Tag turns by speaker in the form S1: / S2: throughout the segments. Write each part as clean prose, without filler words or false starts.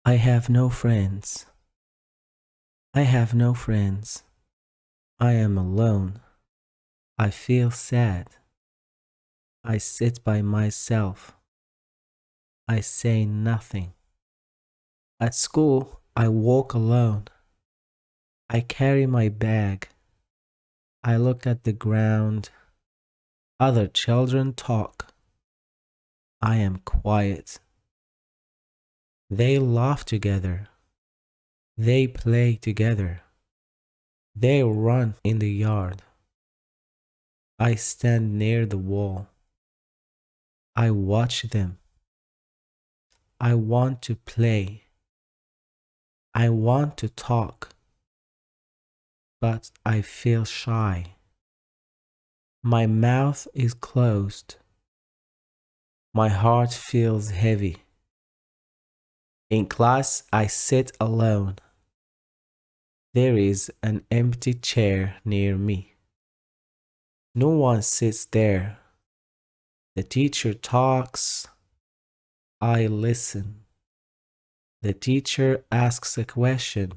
S1: I have no friends. I have no friends. I am alone. I feel sad. I sit by myself. I say nothing. At school, I walk alone. I carry my bag. I look at the ground. Other children talk. I am quiet. They laugh together. They play together. They run in the yard. I stand near the wall. I watch them. I want to play. I want to talk. But I feel shy. My mouth is closed. My heart feels heavy. In class, I sit alone. There is an empty chair near me. No one sits there. The teacher talks. I listen. The teacher asks a question.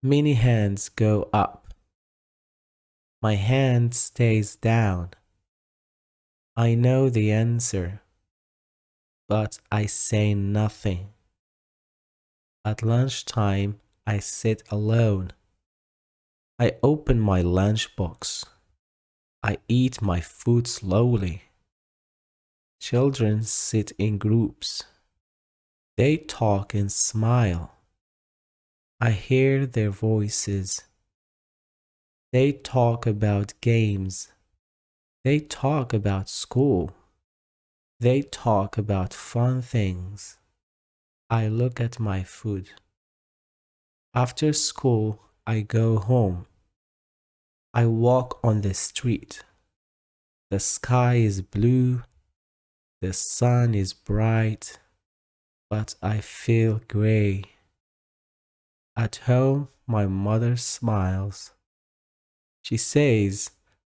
S1: Many hands go up. My hand stays down. I know the answer, but I say nothing. At lunchtime, I sit alone. I open my lunchbox. I eat my food slowly. Children sit in groups. They talk and smile. I hear their voices. They talk about games. They talk about school. They talk about fun things. I look at my food. After school, I go home. I walk on the street. The sky is blue. The sun is bright, but I feel gray. At home, my mother smiles. She says,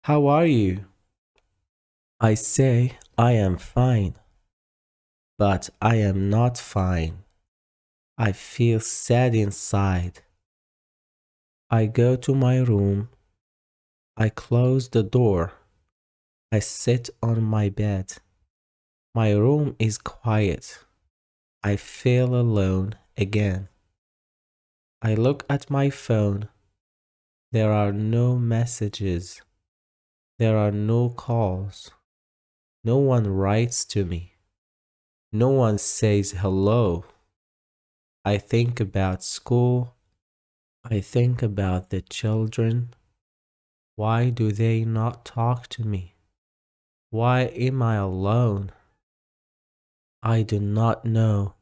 S1: "How are you?" I say, "I am fine." But I am not fine. I feel sad inside. I go to my room. I close the door. I sit on my bed. My room is quiet. I feel alone again. I look at my phone. There are no messages. There are no calls. No one writes to me. No one says hello. I think about school. I think about the children. Why do they not talk to me? Why am I alone? I do not know.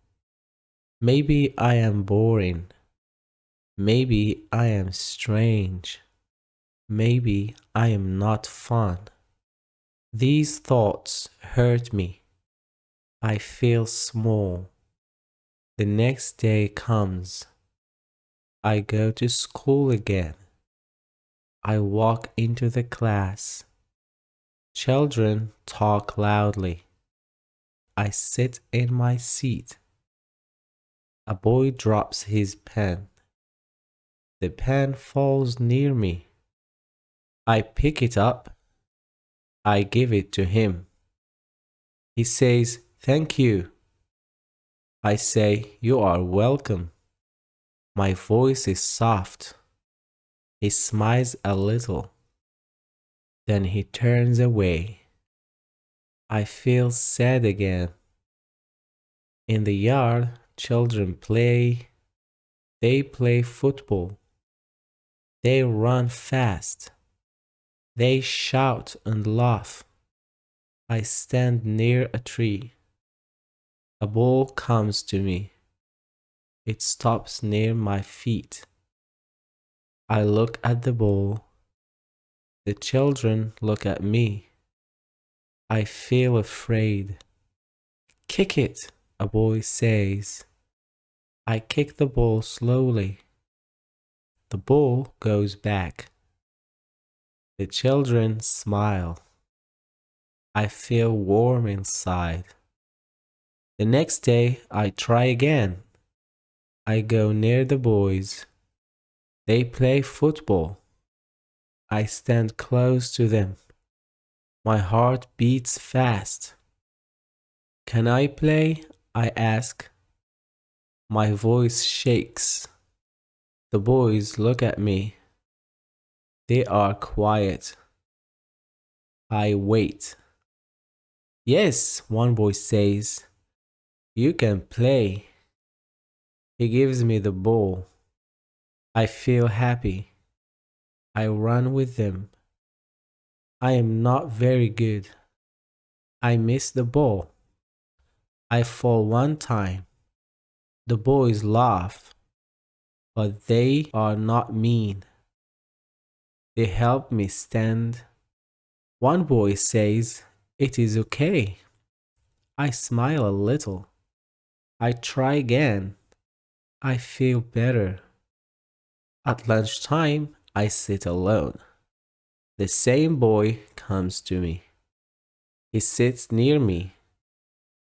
S1: Maybe I am boring. Maybe I am strange. Maybe I am not fun. These thoughts hurt me. I feel small. The next day comes. I go to school again. I walk into the class. Children talk loudly. I sit in my seat. A boy drops his pen. The pen falls near me. I pick it up. I give it to him. He says, "Thank you." I say, "You are welcome." My voice is soft. He smiles a little. Then he turns away. I feel sad again. In the yard, children play. They play football. They run fast. They shout and laugh. I stand near a tree. A ball comes to me. It stops near my feet. I look at the ball. The children look at me. I feel afraid. "Kick it," a boy says. I kick the ball slowly. The ball goes back. The children smile. I feel warm inside. The next day I try again. I go near the boys. They play football. I stand close to them. My heart beats fast. Can I play? I ask. My voice shakes. The boys look at me. They are quiet. I wait. Yes, one boy says, you can play. He gives me the ball. I feel happy. I run with them. I am not very good. I miss the ball. I fall one time. The boys laugh, but they are not mean. They help me stand. One boy says, it is okay. I smile a little. I try again. I feel better. At lunchtime, I sit alone. The same boy comes to me. He sits near me.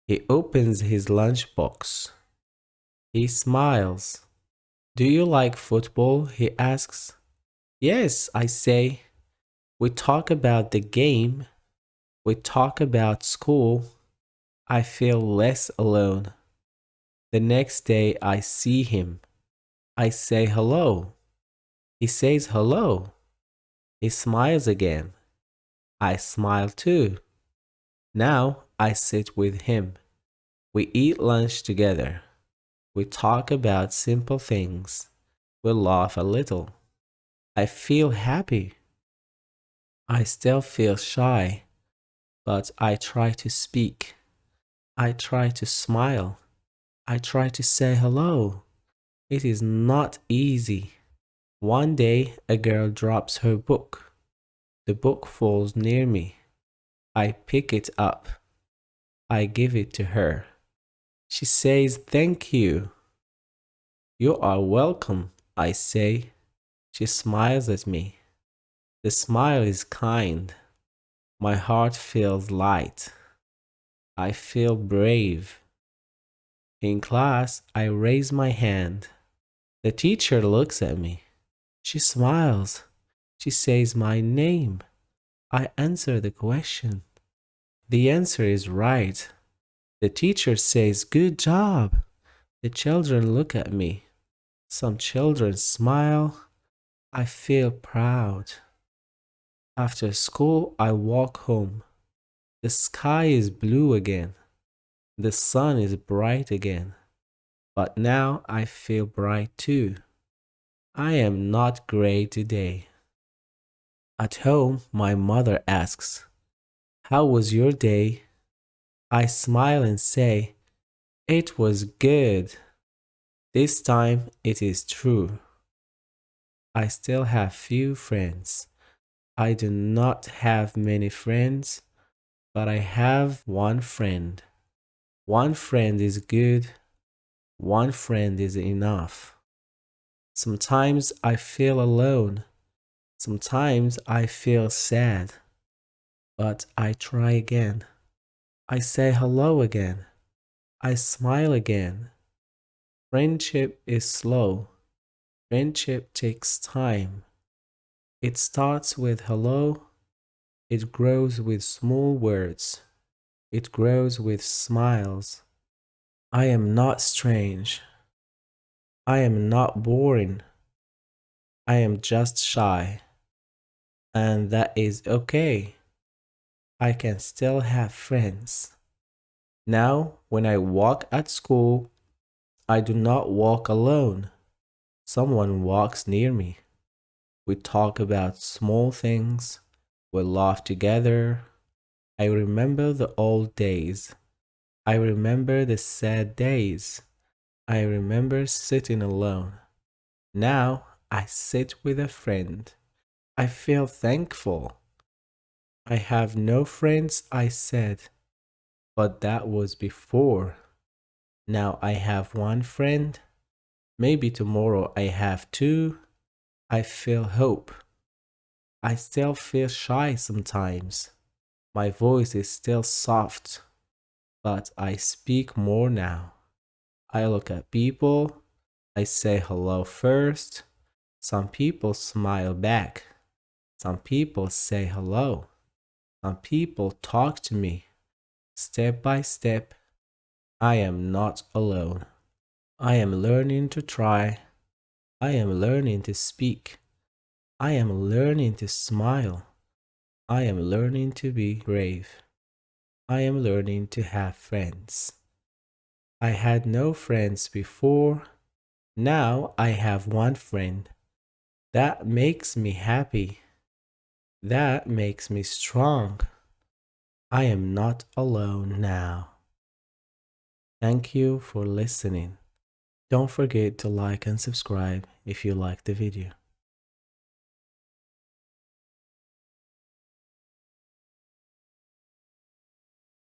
S1: He opens his lunchbox. He smiles. Do you like football? He asks. Yes, I say. We talk about the game. We talk about school. I feel less alone. The next day I see him. I say hello. He says hello. He smiles again. I smile too. Now I sit with him. We eat lunch together. We talk about simple things. We laugh a little. I feel happy. I still feel shy, but I try to speak. I try to smile. I try to say hello. It is not easy. One day a girl drops her book. The book falls near me. I pick it up. I give it to her. She says, thank you. You are welcome, I say. She smiles at me. The smile is kind. My heart feels light. I feel brave. In class, I raise my hand. The teacher looks at me. She smiles. She says my name. I answer the question. The answer is right. The teacher says, good job. The children look at me. Some children smile. I feel proud. After school, I walk home. The sky is blue again. The sun is bright again. But now I feel bright too. I am not great today. At home, my mother asks, how was your day? I smile and say, it was good. This time it is true. I still have few friends. I do not have many friends, but I have one friend. One friend is good. One friend is enough. Sometimes I feel alone. Sometimes I feel sad. But I try again. I say hello again. I smile again. Friendship is slow. Friendship takes time. It starts with hello. It grows with small words. It grows with smiles. I am not strange. I am not boring. I am just shy. And that is okay. I can still have friends. Now, when I walk at school, I do not walk alone. Someone walks near me. We talk about small things. We laugh together. I remember the old days. I remember the sad days. I remember sitting alone. Now I sit with a friend. I feel thankful. I have no friends, I said, but that was before. Now I have one friend. Maybe tomorrow I have two. I feel hope. I still feel shy sometimes. My voice is still soft, but I speak more now. I look at people. I say hello first. Some people smile back. Some people say hello. Some people talk to me. Step by step, I am not alone. I am learning to try. I am learning to speak. I am learning to smile. I am learning to be brave. I am learning to have friends. I had no friends before. Now I have one friend. That makes me happy. That makes me strong. I am not alone now. Thank you for listening. Don't forget to like and subscribe if you like the video.